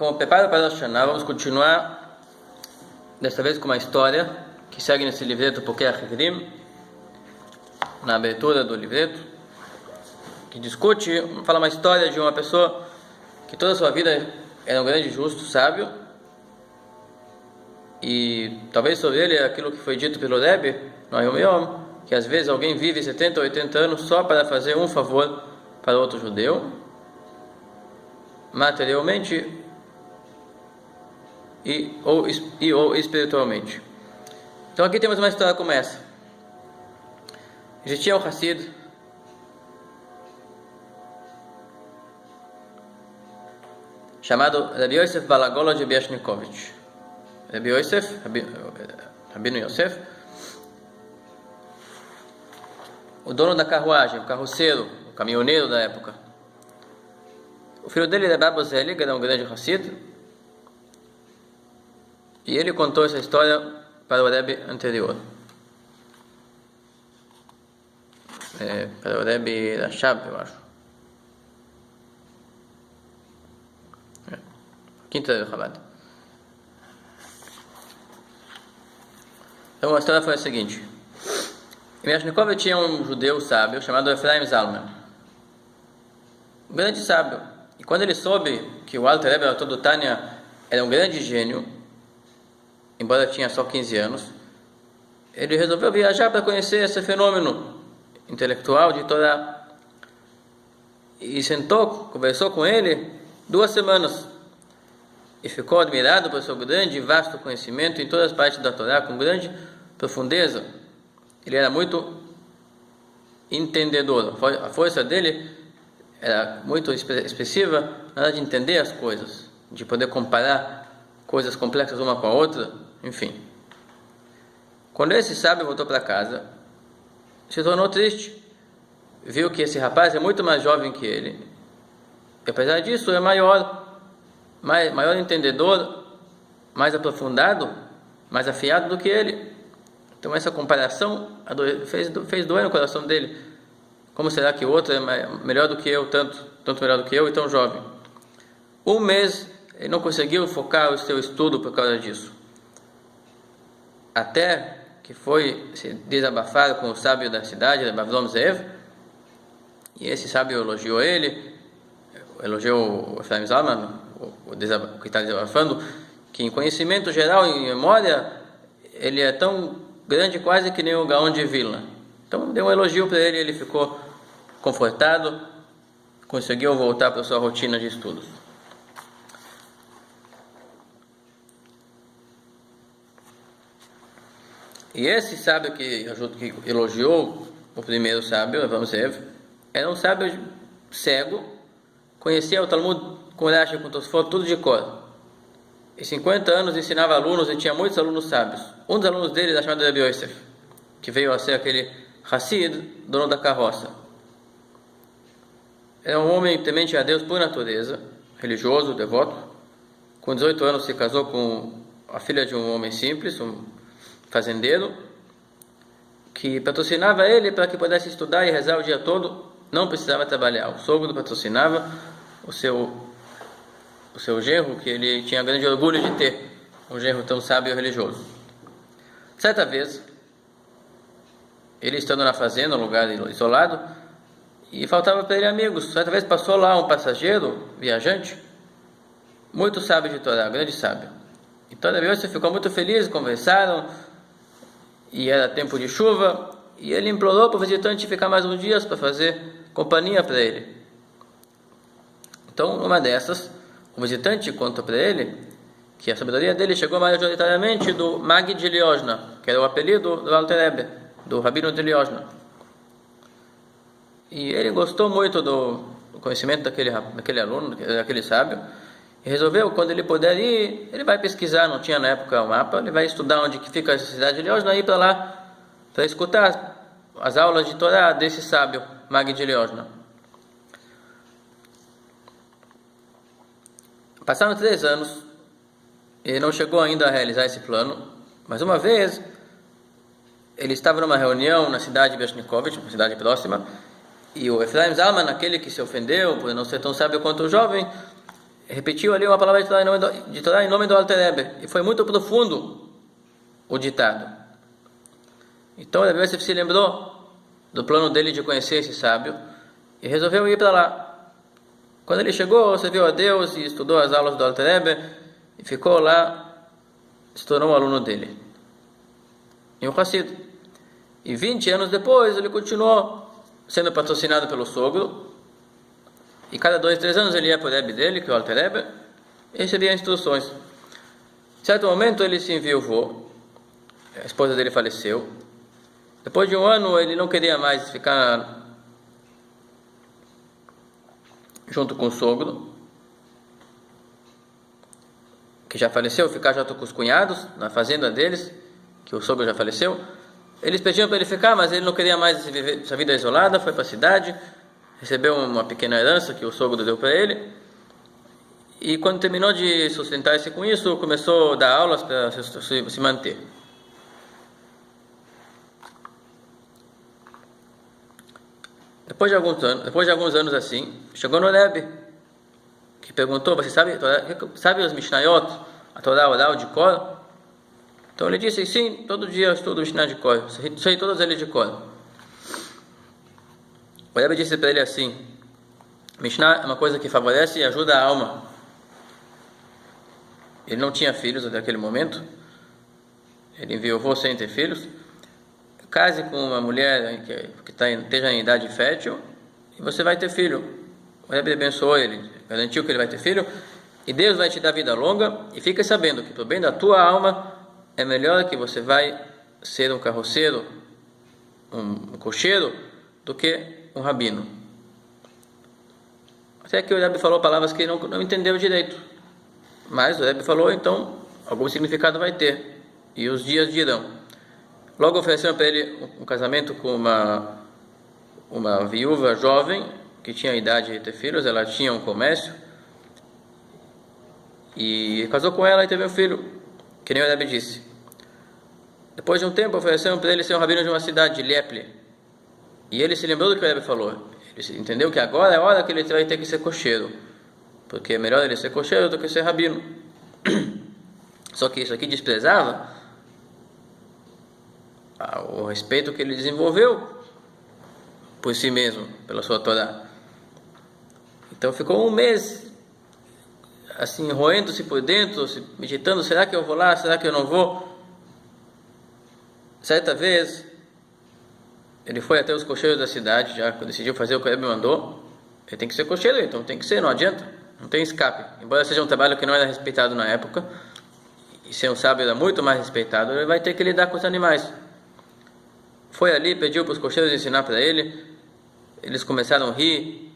como preparo para Rosh Hashanah, vamos continuar, desta vez com uma história que segue nesse livreto Pokeach Hikrim, na abertura do livreto, que discute, fala uma história de uma pessoa que toda a sua vida era um grande justo, sábio, e talvez sobre ele aquilo que foi dito pelo Rebbe, no Yom Yom, que às vezes alguém vive 70 ou 80 anos só para fazer um favor para outro judeu, materialmente ou espiritualmente. Então aqui temos uma história como essa. Existia um Hassid chamado Rabbi Yosef Balagolo de Biashnikovich. Rabbi Yosef, Rabino Yosef, o dono da carruagem, o carroceiro, o caminhoneiro da época. O filho dele era Baba Zelig, era um grande Hassid, e ele contou essa história para o Rebbe anterior, para o Rebbe Rashab, eu acho, quinta Chabad. Então a história foi a seguinte: em Biashnikov tinha um judeu sábio chamado Efraim Zalman, um grande sábio. E quando ele soube que o Alter Rebbe Autor do Tânia era um grande gênio, embora tinha só 15 anos, ele resolveu viajar para conhecer esse fenômeno intelectual de Torá. E sentou, conversou com ele 2 semanas. E ficou admirado por seu grande e vasto conhecimento em todas as partes da Torá, com grande profundeza. Ele era muito entendedor. A força dele era muito expressiva na hora de entender as coisas, de poder comparar coisas complexas uma com a outra, enfim. Quando esse sábio voltou para casa, se tornou triste. Viu que esse rapaz é muito mais jovem que ele. E apesar disso, é maior entendedor, mais aprofundado, mais afiado do que ele. Então essa comparação fez doer no coração dele. Como será que o outro é melhor do que eu, tanto melhor do que eu e tão jovem? 1 mês ele não conseguiu focar o seu estudo por causa disso. Até que foi se desabafar com o sábio da cidade, Bavlom Zev, e esse sábio elogiou ele, elogiou o Efraim Zalman, que está desabafando, que em conhecimento geral, em memória, ele é tão grande quase que nem o Gaon de Vilna. Então deu um elogio para ele, ele ficou confortado, conseguiu voltar para a sua rotina de estudos. E esse sábio que elogiou o primeiro sábio, vamos ver, era um sábio cego, conhecia o Talmud com Rashi, com Tosfot, tudo de cor. E 50 anos ensinava alunos e tinha muitos alunos sábios. Um dos alunos dele era chamado Rabbi Yosef, que veio a ser aquele Hassid, dono da carroça. Era um homem temente a Deus por natureza, religioso, devoto. Com 18 anos se casou com a filha de um homem simples, um fazendeiro, que patrocinava ele para que pudesse estudar e rezar o dia todo, não precisava trabalhar. O sogro patrocinava o seu genro, que ele tinha grande orgulho de ter, um genro tão sábio e religioso. Certa vez, ele estando na fazenda, um lugar isolado, e faltava para ele amigos. Certa vez passou lá um passageiro, viajante, muito sábio de Torá, grande sábio. Então Rabbi Yosef ficou muito feliz, conversaram, e era tempo de chuva, e ele implorou para o visitante ficar mais uns dias para fazer companhia para ele. Então, numa dessas, o visitante conta para ele que a sabedoria dele chegou majoritariamente do Magid de Liozna, que era o apelido do Alter Rebbe, do Rabino de Liozna. E ele gostou muito do conhecimento daquele aluno, daquele sábio, e resolveu, quando ele puder ir, ele vai pesquisar, não tinha na época o mapa, ele vai estudar onde que fica essa cidade de Liozna, e ir para lá para escutar as aulas de Torá desse sábio, Magid de Liozna. Passaram 3 anos, ele não chegou ainda a realizar esse plano, mas uma vez ele estava numa reunião na cidade de Biashnikovich, uma cidade próxima, e o Efraim Zalman, aquele que se ofendeu por não ser tão sábio quanto o jovem, repetiu ali uma palavra de Torá em nome do Alter Rebbe, e foi muito profundo o ditado. Então o Rebbe Yosef se lembrou do plano dele de conhecer esse sábio e resolveu ir para lá. Quando ele chegou, serviu a Deus e estudou as aulas do Alter Rebbe e ficou lá, se tornou um aluno dele, e um Hassid. E 20 anos depois ele continuou sendo patrocinado pelo sogro, e cada 2, 3 anos ele ia para o Rebbe dele, que é o Alter Rebbe, e recebia instruções. Em certo momento ele se enviuvou, a esposa dele faleceu. Depois de um ano ele não queria mais ficar junto com o sogro, que já faleceu, ficar junto com os cunhados na fazenda deles, que o sogro já faleceu. Eles pediam para ele ficar, mas ele não queria mais viver essa vida isolada, foi para a cidade, recebeu uma pequena herança que o sogro deu para ele, e quando terminou de sustentar-se com isso, começou a dar aulas para se manter. Depois de alguns anos assim, chegou no Rebbe, que perguntou: você sabe os Mishnayot, a Torá oral de cor? Então ele disse: sim, todo dia eu estudo o Mishnah de cor, sei todos eles de cor. O Rebbe disse para ele assim: Mishnah é uma coisa que favorece e ajuda a alma. Ele não tinha filhos até aquele momento, ele enviou sem ter filhos. Case com uma mulher que esteja em idade fértil e você vai ter filho. O Rebbe abençoou ele, garantiu que ele vai ter filho, e Deus vai te dar vida longa. E fica sabendo que para o bem da tua alma é melhor que você vai ser um carroceiro, um cocheiro, do que um rabino. Até que o Rebbe falou palavras que ele não entendeu direito, mas o Rebbe falou, então algum significado vai ter, e os dias dirão. Logo ofereceram para ele um casamento com uma viúva jovem que tinha a idade de ter filhos. Ela tinha um comércio e casou com ela e teve um filho, que nem o Rebbe disse. Depois de um tempo ofereceram para ele ser um rabino de uma cidade, de Lieple, e ele se lembrou do que o Rebbe falou. Ele entendeu que agora é a hora que ele vai ter que ser cocheiro, porque é melhor ele ser cocheiro do que ser rabino. Só que isso aqui desprezava o respeito que ele desenvolveu por si mesmo, pela sua Torá. Então ficou um mês assim, roendo-se por dentro, meditando: será que eu vou lá, será que eu não vou? Certa vez ele foi até os cocheiros da cidade, já decidiu fazer o que o Rebbe mandou. Ele tem que ser cocheiro, então tem que ser, não adianta, não tem escape. Embora seja um trabalho que não era respeitado na época, e ser um sábio era muito mais respeitado, ele vai ter que lidar com os animais. Foi ali, pediu para os cocheiros ensinar para ele. Eles começaram a rir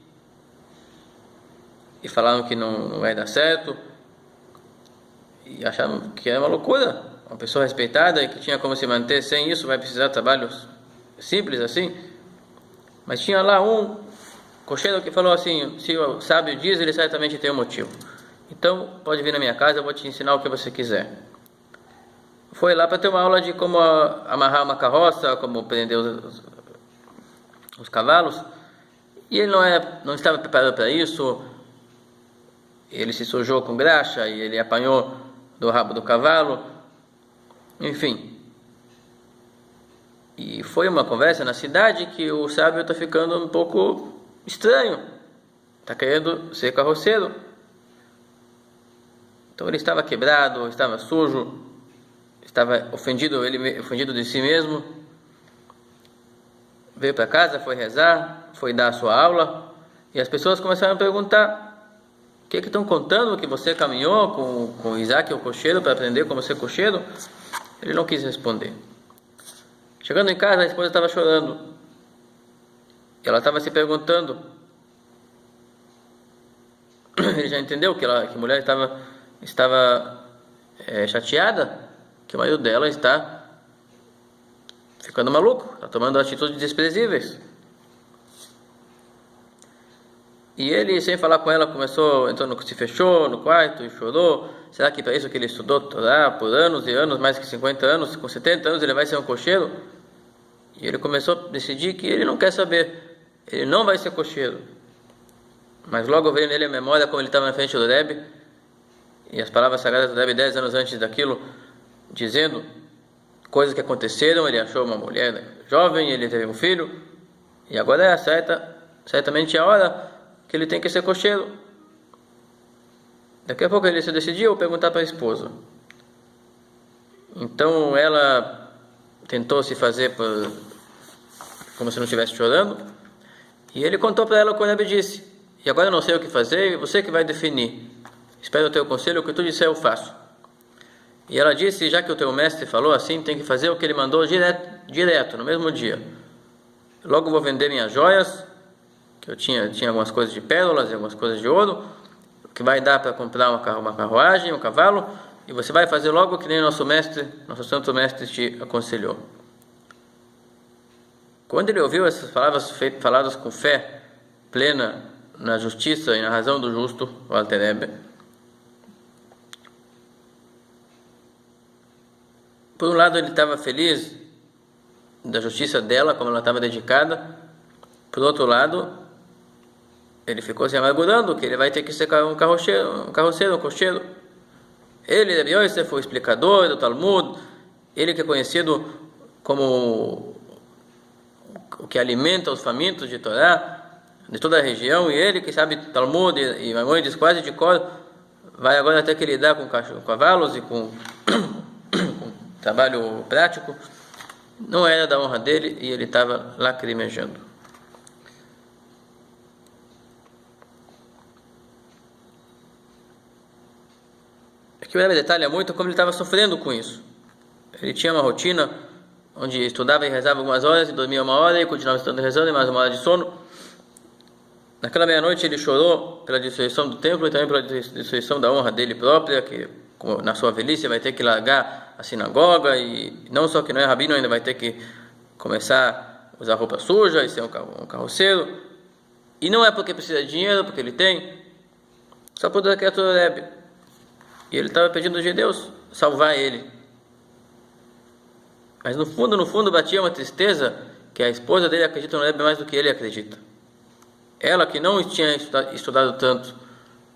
e falaram que não vai dar certo, e acharam que era uma loucura. Uma pessoa respeitada e que tinha como se manter sem isso vai precisar de trabalhos simples assim. Mas tinha lá um cocheiro que falou assim: se o sábio diz, ele certamente tem um motivo. Então pode vir na minha casa, eu vou te ensinar o que você quiser. Foi lá para ter uma aula de como amarrar uma carroça, como prender os cavalos, e ele não estava preparado para isso. Ele se sujou com graxa e ele apanhou do rabo do cavalo, enfim. E foi uma conversa na cidade que o sábio está ficando um pouco estranho, está querendo ser carroceiro. Então ele estava quebrado, estava sujo, estava ofendido de si mesmo. Veio para casa, foi rezar, foi dar a sua aula, e as pessoas começaram a perguntar: o que estão contando que você caminhou com Isaac, o cocheiro, para aprender como ser cocheiro? Ele não quis responder. Chegando em casa, a esposa estava chorando. Ela estava se perguntando. Ele já entendeu que a mulher estava chateada, que o marido dela está ficando maluco, está tomando atitudes desprezíveis. E ele, sem falar com ela, se fechou no quarto e chorou. Será que para isso que ele estudou Torá por anos e anos, mais que 50 anos, com 70 anos ele vai ser um cocheiro? E ele começou a decidir que ele não quer saber, ele não vai ser cocheiro. Mas logo veio nele a memória como ele estava na frente do Rebbe, e as palavras sagradas do Rebbe 10 anos antes daquilo, dizendo coisas que aconteceram. Ele achou uma mulher jovem, ele teve um filho, e agora é certamente a hora que ele tem que ser cocheiro. Daqui a pouco ele se decidiu perguntar para a esposa. Então ela tentou se fazer como se não estivesse chorando, e ele contou para ela o que o Rebbe disse. E agora eu não sei o que fazer, você que vai definir. Espero o teu conselho, o que tu disser eu faço. E ela disse, já que o teu mestre falou assim, tem que fazer o que ele mandou direto, no mesmo dia. Logo vou vender minhas joias, que eu tinha algumas coisas de pérolas e algumas coisas de ouro, que vai dar para comprar uma carruagem, um cavalo, e você vai fazer logo que nem nosso santo mestre te aconselhou. Quando ele ouviu essas palavras faladas com fé plena na justiça e na razão do justo, o Alter Rebbe, por um lado ele estava feliz da justiça dela, como ela estava dedicada. Por outro lado, ele ficou se amargurando que ele vai ter que ser um carroceiro, um cocheiro. Ele, Rebbe Yosef, foi o explicador do Talmud, ele que é conhecido como o que alimenta os famintos de Torá, de toda a região, e ele que sabe Talmud e Maimônides quase de cor, vai agora ter que lidar com cavalos e com trabalho prático. Não era da honra dele, e ele estava lacrimejando. Aqui o Rebbe detalha muito como ele estava sofrendo com isso. Ele tinha uma rotina onde estudava e rezava algumas horas, e dormia uma hora, e continuava estudando e rezando, e mais uma hora de sono. Naquela meia-noite ele chorou pela destruição do templo e também pela destruição da honra dele própria, que na sua velhice vai ter que largar a sinagoga, e não só que não é rabino, ainda vai ter que começar a usar roupa suja e ser um carroceiro. E não é porque precisa de dinheiro, porque ele tem, só por dar criatura Rebbe. E ele estava pedindo de Deus salvar ele. Mas no fundo batia uma tristeza que a esposa dele acredita no Rebbe mais do que ele acredita. Ela que não tinha estudado tanto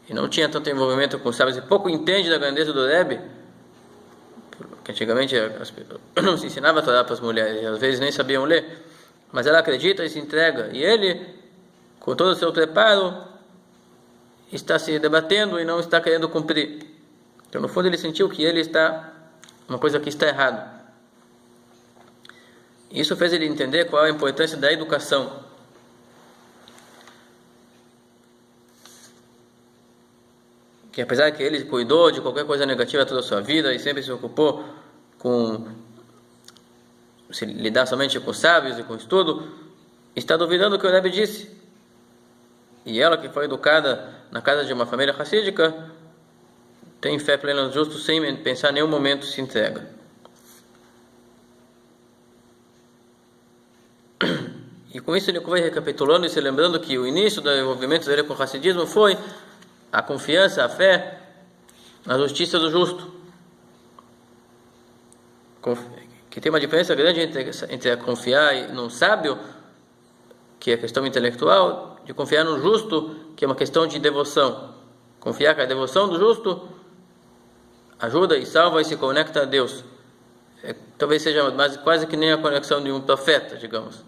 e não tinha tanto envolvimento com os sábios e pouco entende da grandeza do Rebbe, que antigamente não se ensinava a Torá para as mulheres, e às vezes nem sabiam ler, mas ela acredita e se entrega. E ele, com todo o seu preparo, está se debatendo e não está querendo cumprir. Então no fundo ele sentiu que ele está, uma coisa que está errado. Isso fez ele entender qual é a importância da educação. Que apesar que ele cuidou de qualquer coisa negativa toda a sua vida e sempre se ocupou com lidar somente com sábios e com estudo, está duvidando do que o Rebbe disse. E ela, que foi educada na casa de uma família racídica, tem fé plena no justo, sem pensar em nenhum momento se entrega. E com isso ele vai recapitulando e se lembrando que o início do envolvimento dele com o racidismo foi a confiança, a fé na justiça do justo. Que tem uma diferença grande entre confiar num sábio, que é questão intelectual, de confiar no justo, que é uma questão de devoção. Confiar que a devoção do justo ajuda e salva e se conecta a Deus. Talvez seja quase que nem a conexão de um profeta, digamos.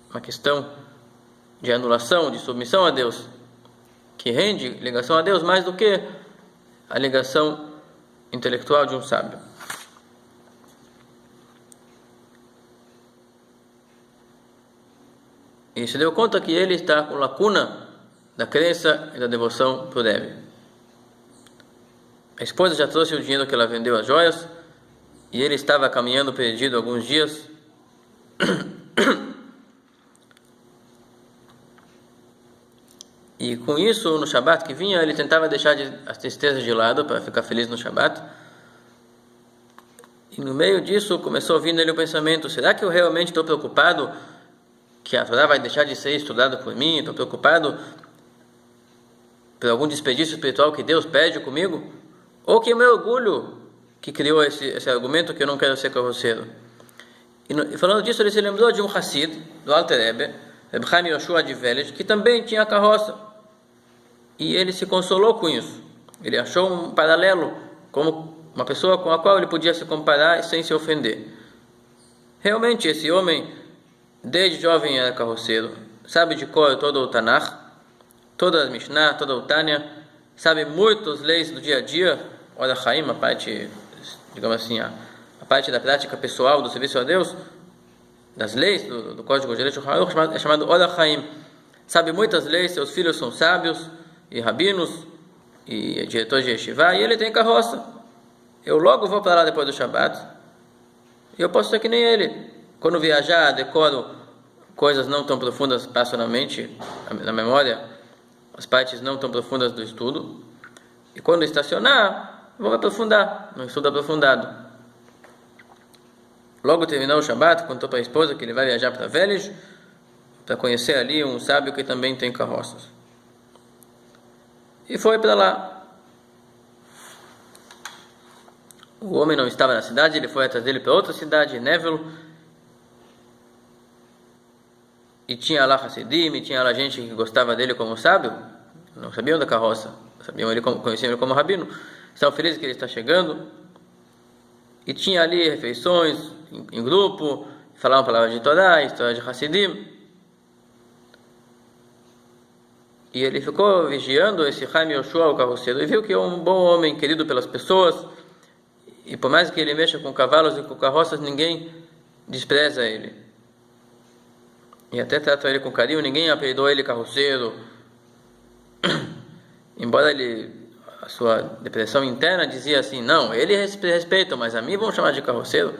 Uma questão de anulação, de submissão a Deus, que rende ligação a Deus mais do que a ligação intelectual de um sábio. E se deu conta que ele está com lacuna da crença e da devoção para o Rebbe. A esposa já trouxe o dinheiro que ela vendeu as joias, e ele estava caminhando perdido alguns dias. E com isso, no Shabat que vinha, ele tentava deixar as tristezas de lado para ficar feliz no Shabat. E no meio disso começou a vir nele o pensamento: será que eu realmente estou preocupado que a Torá vai deixar de ser estudada por mim? Estou preocupado por algum desperdício espiritual que Deus pede comigo? Ou que é o meu orgulho que criou esse argumento que eu não quero ser carroceiro? E falando disso, ele se lembrou de um Hassid, do Alter Rebbe, Reb Chaim Yoshua de Velez, que também tinha carroça. E ele se consolou com isso. Ele achou um paralelo, como uma pessoa com a qual ele podia se comparar sem se ofender. Realmente, esse homem, desde jovem era carroceiro, sabe de cor todo o Tanakh, toda a Mishnah, toda o Tânia, sabe muitas leis do dia a dia, Ora Chaim, a parte, digamos assim, a parte da prática pessoal do serviço a Deus, das leis do Código de Leis é chamado Ora Chaim. Sabe muitas leis, seus filhos são sábios e rabinos e diretores de yeshiva, e ele tem carroça. Eu logo vou para lá depois do Shabbat, e eu posso ser que nem ele. Quando viajar, decoro coisas não tão profundas, passo na mente, na memória, as partes não tão profundas do estudo, e quando estacionar, vou aprofundar, no estudo aprofundado. Logo terminou o Shabbat, contou para a esposa que ele vai viajar para Velez, para conhecer ali um sábio que também tem carroças. E foi para lá. O homem não estava na cidade, ele foi atrás dele para outra cidade, Neville, e tinha lá Hassidim, e tinha lá gente que gostava dele como sábio, não sabiam da carroça, conheciam ele como rabino, estavam felizes que ele está chegando, e tinha ali refeições em grupo, falavam palavras de Torá, história de Hassidim, e ele ficou vigiando esse Chaim Yoshua, o carroceiro, e viu que é um bom homem, querido pelas pessoas, e por mais que ele mexa com cavalos e com carroças, ninguém despreza ele, e até trata ele com carinho, ninguém apelidou ele carroceiro, embora a sua depressão interna dizia assim, não, ele respeita, mas a mim vão chamar de carroceiro.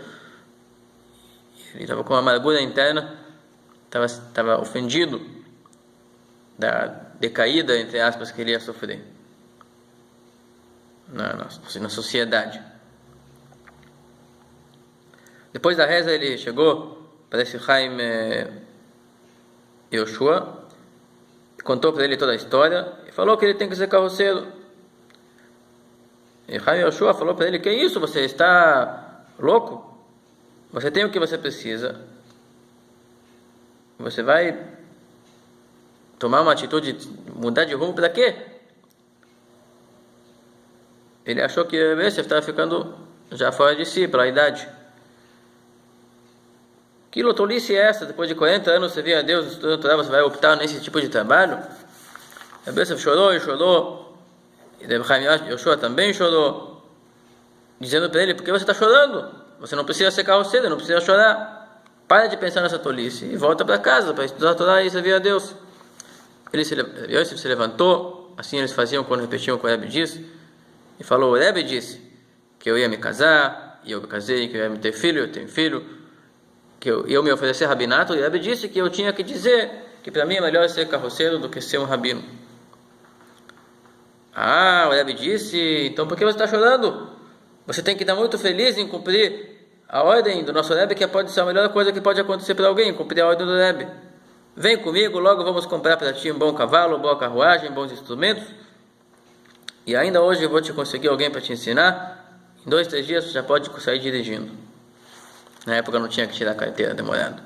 Ele estava com uma amargura interna, estava ofendido da decaída, entre aspas, que ele ia sofrer na sociedade. Depois da reza ele chegou para esse Chaim Yoshua, contou para ele toda a história e falou que ele tem que ser carroceiro. E Chaim Yoshua falou para ele, que isso, você está louco? Você tem o que você precisa. Você vai tomar uma atitude, mudar de rumo para quê? Ele achou que você estava ficando já fora de si, pela idade. Que tolice é essa? Depois de 40 anos você vê a Deus estudando Torá, você vai optar nesse tipo de trabalho? Rebbe chorou e chorou, e Chaim Yoshua também chorou, dizendo para ele, por que você está chorando? Você não precisa ser carroceiro, não precisa chorar. Para de pensar nessa tolice e volta para casa para estudar a Torá e servir a Deus. Yosef se levantou, assim eles faziam quando repetiam o que o Rebbe disse, e falou, o Rebbe disse que eu ia me casar, e eu me casei, que eu ia ter filho, eu tenho filho, que eu me oferecer rabinato, e o Rebbe disse que eu tinha que dizer que para mim é melhor ser carroceiro do que ser um rabino. Ah, o Rebbe disse, então por que você está chorando? Você tem que estar muito feliz em cumprir a ordem do nosso Rebbe, que pode ser a melhor coisa que pode acontecer para alguém, cumprir a ordem do Rebbe. Vem comigo, logo vamos comprar para ti um bom cavalo, boa carruagem, bons instrumentos, e ainda hoje eu vou te conseguir alguém para te ensinar. Em 2, 3 dias você já pode sair dirigindo. Na época não tinha que tirar a carteira, demorado.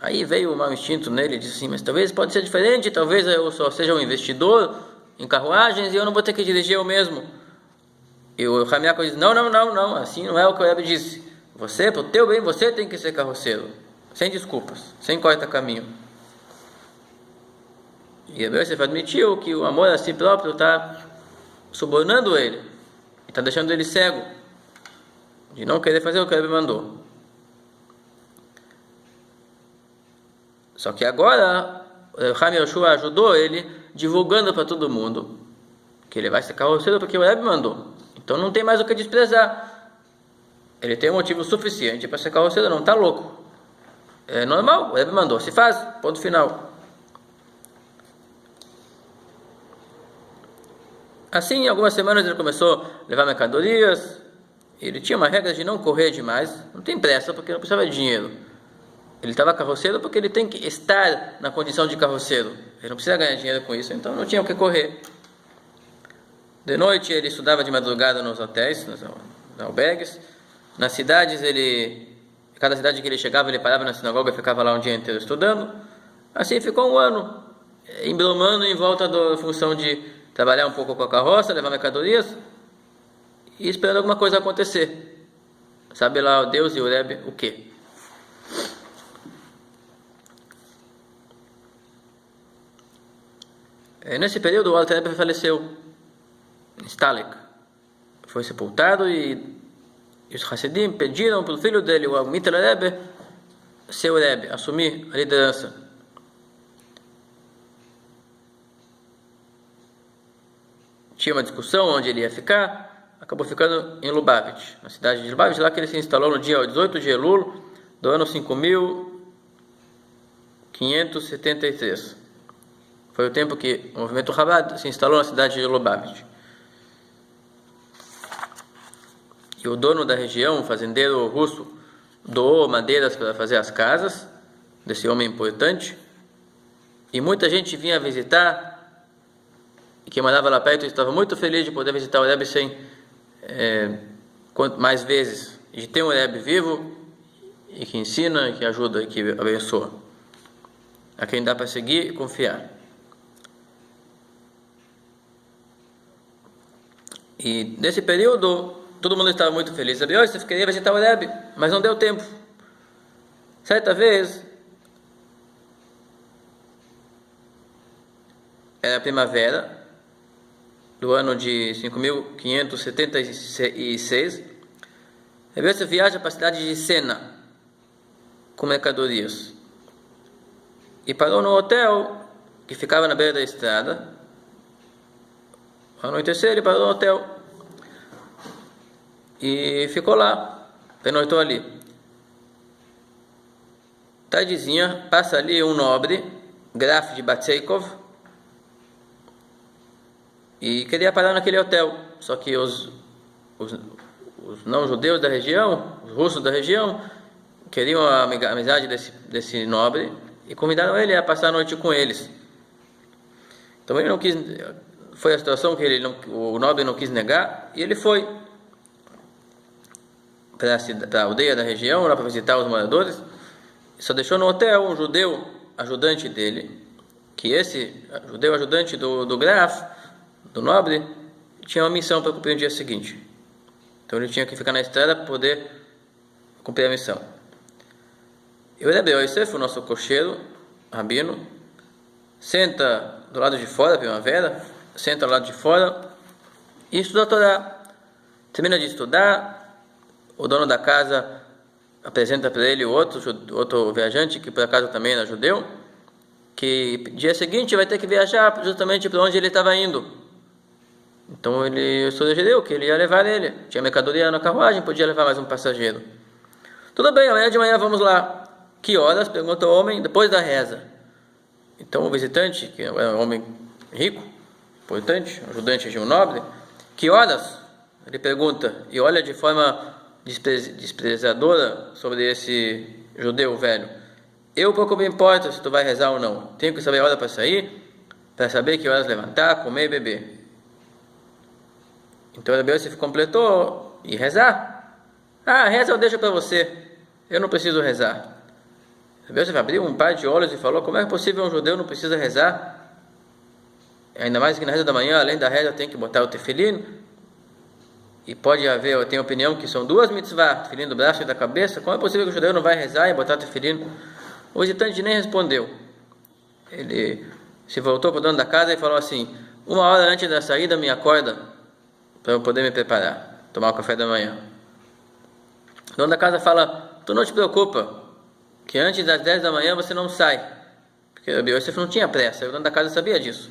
Aí veio o mau instinto nele e disse assim, mas talvez pode ser diferente, talvez eu só seja um investidor em carruagens e eu não vou ter que dirigir eu mesmo. E o Chaim Yaakov disse, não, assim não é o que o Rebbe disse. Você, para o teu bem, você tem que ser carroceiro, sem desculpas, sem corta-caminho. E Rebbe Yosef admitiu que o amor a si próprio está subornando ele, está deixando ele cego, de não querer fazer o que o Rebbe mandou. Só que agora o Chaim Yoshua ajudou ele, divulgando para todo mundo que ele vai ser carroceiro porque o Rebbe mandou. Então não tem mais o que desprezar. Ele tem um motivo suficiente para ser carroceiro, não está louco. É normal, o Rebbe mandou, se faz, ponto final. Assim, em algumas semanas ele começou a levar mercadorias. Ele tinha uma regra de não correr demais, não tem pressa porque não precisava de dinheiro. Ele estava carroceiro porque ele tem que estar na condição de carroceiro. Ele não precisa ganhar dinheiro com isso, então não tinha o que correr. De noite ele estudava de madrugada nos hotéis, nos albergues. Nas cidades ele cada cidade que ele chegava, ele parava na sinagoga e ficava lá um dia inteiro estudando. Assim ficou um ano, embromando em volta da função de trabalhar um pouco com a carroça, levar mercadorias e esperando alguma coisa acontecer. Sabe lá o Deus e o Rebbe o quê? Nesse período o Alter Rebbe faleceu em Stalek. Foi sepultado e os Hassidim pediram para o filho dele, o Mitter Rebbe, ser o Rebbe, assumir a liderança. Tinha uma discussão onde ele ia ficar, acabou ficando em Lubavitch, na cidade de Lubavitch, lá que ele se instalou no dia 18 de Elul do ano 5573. Foi o tempo que o movimento Chabad se instalou na cidade de Lubavitch. E o dono da região, um fazendeiro russo, doou madeiras para fazer as casas desse homem importante. E muita gente vinha visitar, e quem morava lá perto estava muito feliz de poder visitar o Rebbe mais vezes, de ter um Rebbe vivo, e que ensina, e que ajuda, e que abençoa, a quem dá para seguir e confiar. E nesse período, todo mundo estava muito feliz. Rabbi Yosef queria visitar o Rebbe, mas não deu tempo. Certa vez, era primavera do ano de 5576. Rabbi Yosef viaja para a cidade de Sena com mercadorias e parou no hotel que ficava na beira da estrada. Ao anoitecer, ele parou no hotel e ficou lá, pernoitou ali. Tardezinha, passa ali um nobre, Graf de Batseikov, e queria parar naquele hotel. Só que os não-judeus da região, os russos da região, queriam a amizade desse nobre e convidaram ele a passar a noite com eles. Então ele não quis. Foi a situação que o nobre não quis negar, e ele foi para a aldeia da região, lá para visitar os moradores. Só deixou no hotel um judeu ajudante dele, que esse judeu ajudante do Graf, do nobre, tinha uma missão para cumprir no dia seguinte. Então ele tinha que ficar na estrada para poder cumprir a missão. E o Rebbe Yosef, o nosso cocheiro, rabino, senta do lado de fora, primavera, senta ao lado de fora e estuda a Torá. Termina de estudar, o dono da casa apresenta para ele outro viajante, que por acaso também era judeu, que dia seguinte vai ter que viajar justamente para onde ele estava indo. Então ele sugeriu que ele ia levar ele. Tinha mercadoria na carruagem, podia levar mais um passageiro. Tudo bem, amanhã de manhã vamos lá. Que horas? Pergunta o homem, depois da reza. Então o visitante, que era um homem rico, importante, ajudante de um nobre, que horas? Ele pergunta, e olha de forma desprezadora sobre esse judeu velho. Eu pouco me importa se tu vai rezar ou não. Tenho que saber a hora para sair, para saber que horas levantar, comer e beber. Então Rabbi Yosef completou, e rezar? Ah, reza eu deixo para você, eu não preciso rezar. Rabbi Yosef abriu um par de olhos e falou, como é possível um judeu não precisa rezar? Ainda mais que na reza da manhã, além da reza, tem que botar o tefilim. E pode haver, eu tenho opinião que são duas mitzvah, tefilim do braço e da cabeça. Como é possível que o judeu não vai rezar e botar o tefilim? O visitante nem respondeu. Ele se voltou para o dono da casa e falou assim, 1 hora antes da saída me acorda, para eu poder me preparar, tomar o café da manhã. O dono da casa fala, tu não te preocupa, que antes das 10 da manhã você não sai. Porque o Rabbi Yosef não tinha pressa, o dono da casa sabia disso.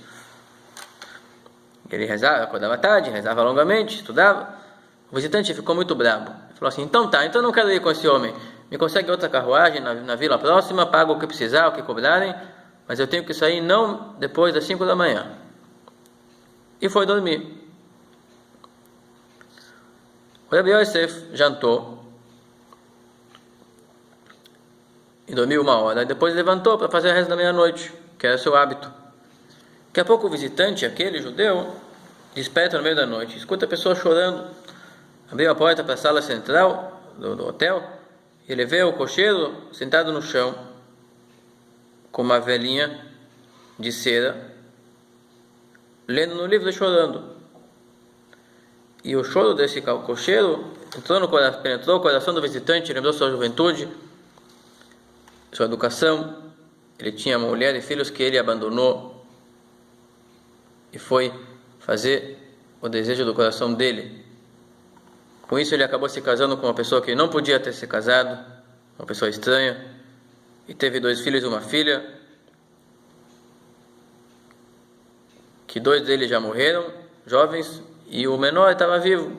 Ele rezava, acordava tarde, rezava longamente, estudava. O visitante ficou muito bravo. Ele falou assim, então eu não quero ir com esse homem. Me consegue outra carruagem na vila próxima, pago o que precisar, o que cobrarem, mas eu tenho que sair não depois das 5 da manhã. E foi dormir. O Rabbi Yosef jantou e dormiu 1 hora. E depois levantou para fazer a reza da meia-noite, que era seu hábito. Daqui a pouco o visitante, aquele judeu, desperta no meio da noite, escuta a pessoa chorando, abriu a porta para a sala central do hotel Ele vê o cocheiro sentado no chão, com uma velhinha de cera, lendo no livro e chorando. E o choro desse cocheiro penetrou o coração do visitante, lembrou sua juventude, sua educação. Ele tinha uma mulher e filhos que ele abandonou e foi fazer o desejo do coração dele. Com isso ele acabou se casando com uma pessoa que não podia ter se casado, uma pessoa estranha, e teve 2 filhos e uma filha, que 2 deles já morreram, jovens, e o menor estava vivo.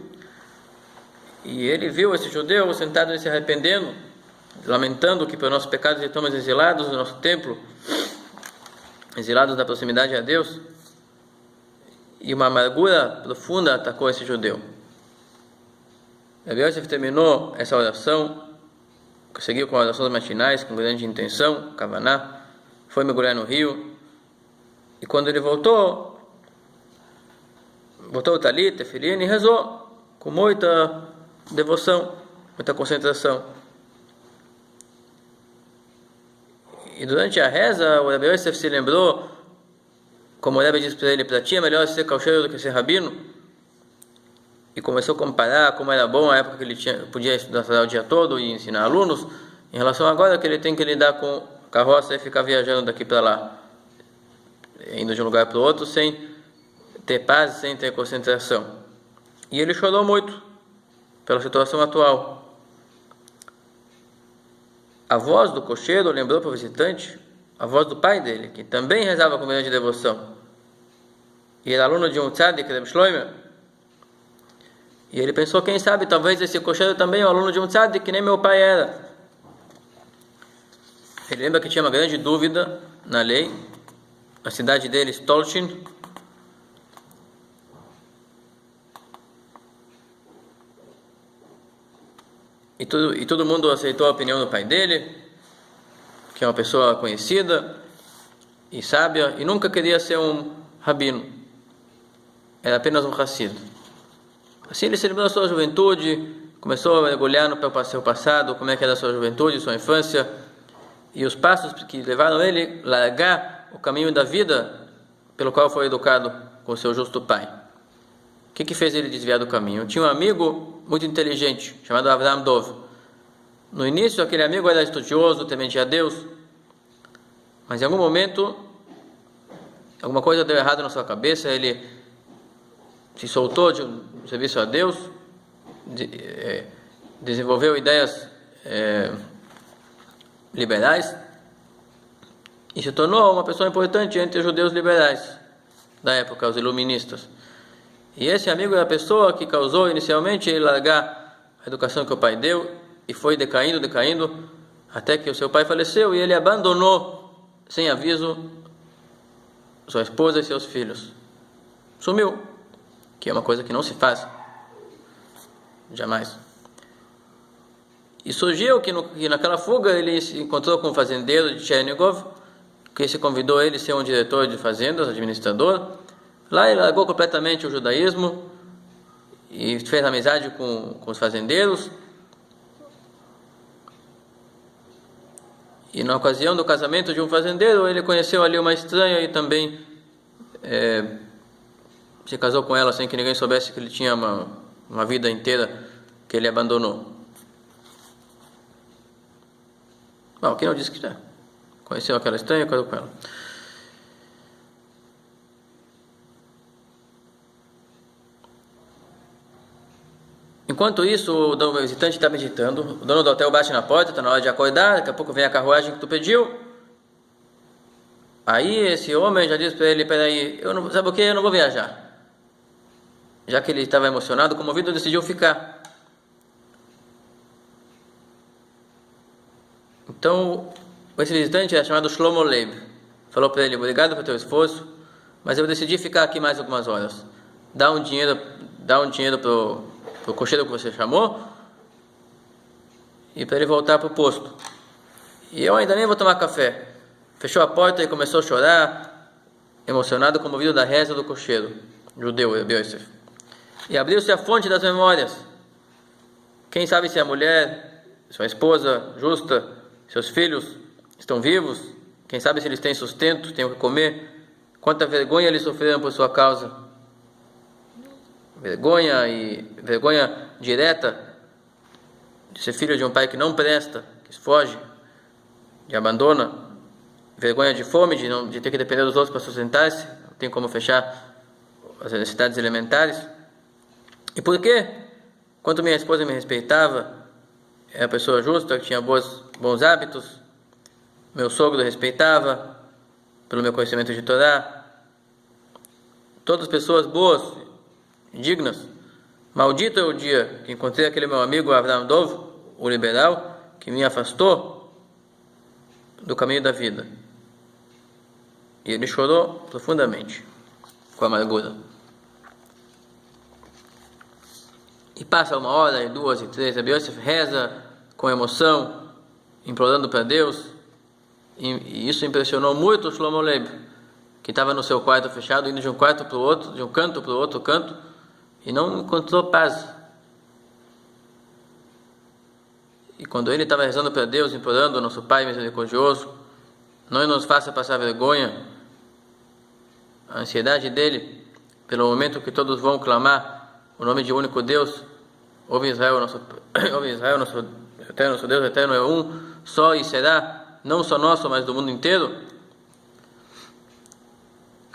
E ele viu esse judeu sentado e se arrependendo, lamentando que por nossos pecados estamos exilados do nosso templo, exilados da proximidade a Deus, e uma amargura profunda atacou esse judeu. Rabbi Yosef terminou essa oração, seguiu com orações matinais, com grande intenção, Kavaná, foi mergulhar no rio, e quando ele voltou o talit, tefilim, e rezou com muita devoção, muita concentração. E durante a reza, o Rabbi Yosef se lembrou, como o Rebbe disse para ele, para ti é melhor ser caucheiro do que ser rabino, e começou a comparar como era bom a época que ele podia estudar o dia todo e ensinar alunos, em relação agora que ele tem que lidar com carroça e ficar viajando daqui para lá, indo de um lugar para o outro, sem ter paz, sem ter concentração. E ele chorou muito pela situação atual. A voz do cocheiro lembrou para o visitante a voz do pai dele, que também rezava com grande devoção, e era aluno de um tzadik, Reb Shloimer. E ele pensou, quem sabe, talvez esse cocheiro também é um aluno de um tzadik, que nem meu pai era. Ele lembra que tinha uma grande dúvida na lei, a cidade dele, Stolchin, e todo mundo aceitou a opinião do pai dele, que é uma pessoa conhecida e sábia, e nunca queria ser um rabino, era apenas um Hassid. Assim ele se lembrou da sua juventude, começou a mergulhar no seu passado, como é que era a sua juventude, sua infância, e os passos que levaram ele a largar o caminho da vida pelo qual foi educado com seu justo pai. O que fez ele desviar do caminho? Tinha um amigo muito inteligente, chamado Avraham Dov. No início, aquele amigo era estudioso, temente a Deus, mas em algum momento, alguma coisa deu errado na sua cabeça, ele se soltou do serviço a Deus, desenvolveu ideias liberais e se tornou uma pessoa importante entre os judeus liberais da época, os iluministas. E esse amigo é a pessoa que causou inicialmente ele largar a educação que o pai deu e foi decaindo, até que o seu pai faleceu e ele abandonou, sem aviso, sua esposa e seus filhos. Sumiu, que é uma coisa que não se faz, jamais. E surgiu que naquela fuga ele se encontrou com um fazendeiro de Chernigov, que se convidou ele a ser um diretor de fazendas, administrador. Lá ele largou completamente o judaísmo e fez amizade com os fazendeiros. E na ocasião do casamento de um fazendeiro, ele conheceu ali uma estranha e também se casou com ela sem que ninguém soubesse que ele tinha uma vida inteira que ele abandonou. Bom, quem não disse que já conheceu aquela estranha e casou com ela. Enquanto isso, o visitante está meditando, o dono do hotel bate na porta, está na hora de acordar, daqui a pouco vem a carruagem que tu pediu. Aí esse homem já diz para ele, peraí, sabe o que? Eu não vou viajar. Já que ele estava emocionado, comovido, decidiu ficar. Então, esse visitante é chamado Shlomo Leib. Falou para ele, obrigado pelo teu esforço, mas eu decidi ficar aqui mais algumas horas. Dá um dinheiro pro cocheiro que você chamou e para ele voltar para o posto. E eu ainda nem vou tomar café. Fechou a porta e começou a chorar, emocionado, comovido da reza do cocheiro judeu, Rabbi Yosef. E abriu-se a fonte das memórias. Quem sabe se a mulher, sua esposa justa, seus filhos estão vivos, quem sabe se eles têm sustento, têm o que comer, quanta vergonha eles sofreram por sua causa. Vergonha direta de ser filho de um pai que não presta, que foge, que abandona, vergonha de fome, de ter que depender dos outros para sustentar-se, não tem como fechar as necessidades elementares. E por quê? Enquanto minha esposa me respeitava, era uma pessoa justa, que tinha bons hábitos, meu sogro respeitava, pelo meu conhecimento de Torá, todas pessoas boas, dignas. Maldito é o dia que encontrei aquele meu amigo Avraham Dov, o liberal, que me afastou do caminho da vida. E ele chorou profundamente, com amargura. E passa 1 hora, e 2, e 3, Rabbi Yosef reza com emoção, implorando para Deus, e isso impressionou muito o Shlomo Leib, que estava no seu quarto fechado, indo de um quarto para o outro, de um canto para o outro canto, e não encontrou paz. E quando ele estava rezando para Deus, implorando, nosso Pai misericordioso, não nos faça passar vergonha, a ansiedade dele, pelo momento que todos vão clamar o nome de único Deus, ouve Israel, nosso Deus eterno é um só e será, não só nosso, mas do mundo inteiro,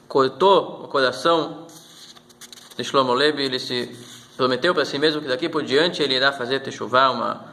cortou o coração de Shlomo Leib. Ele se prometeu para si mesmo que daqui por diante ele irá fazer techuvá, uma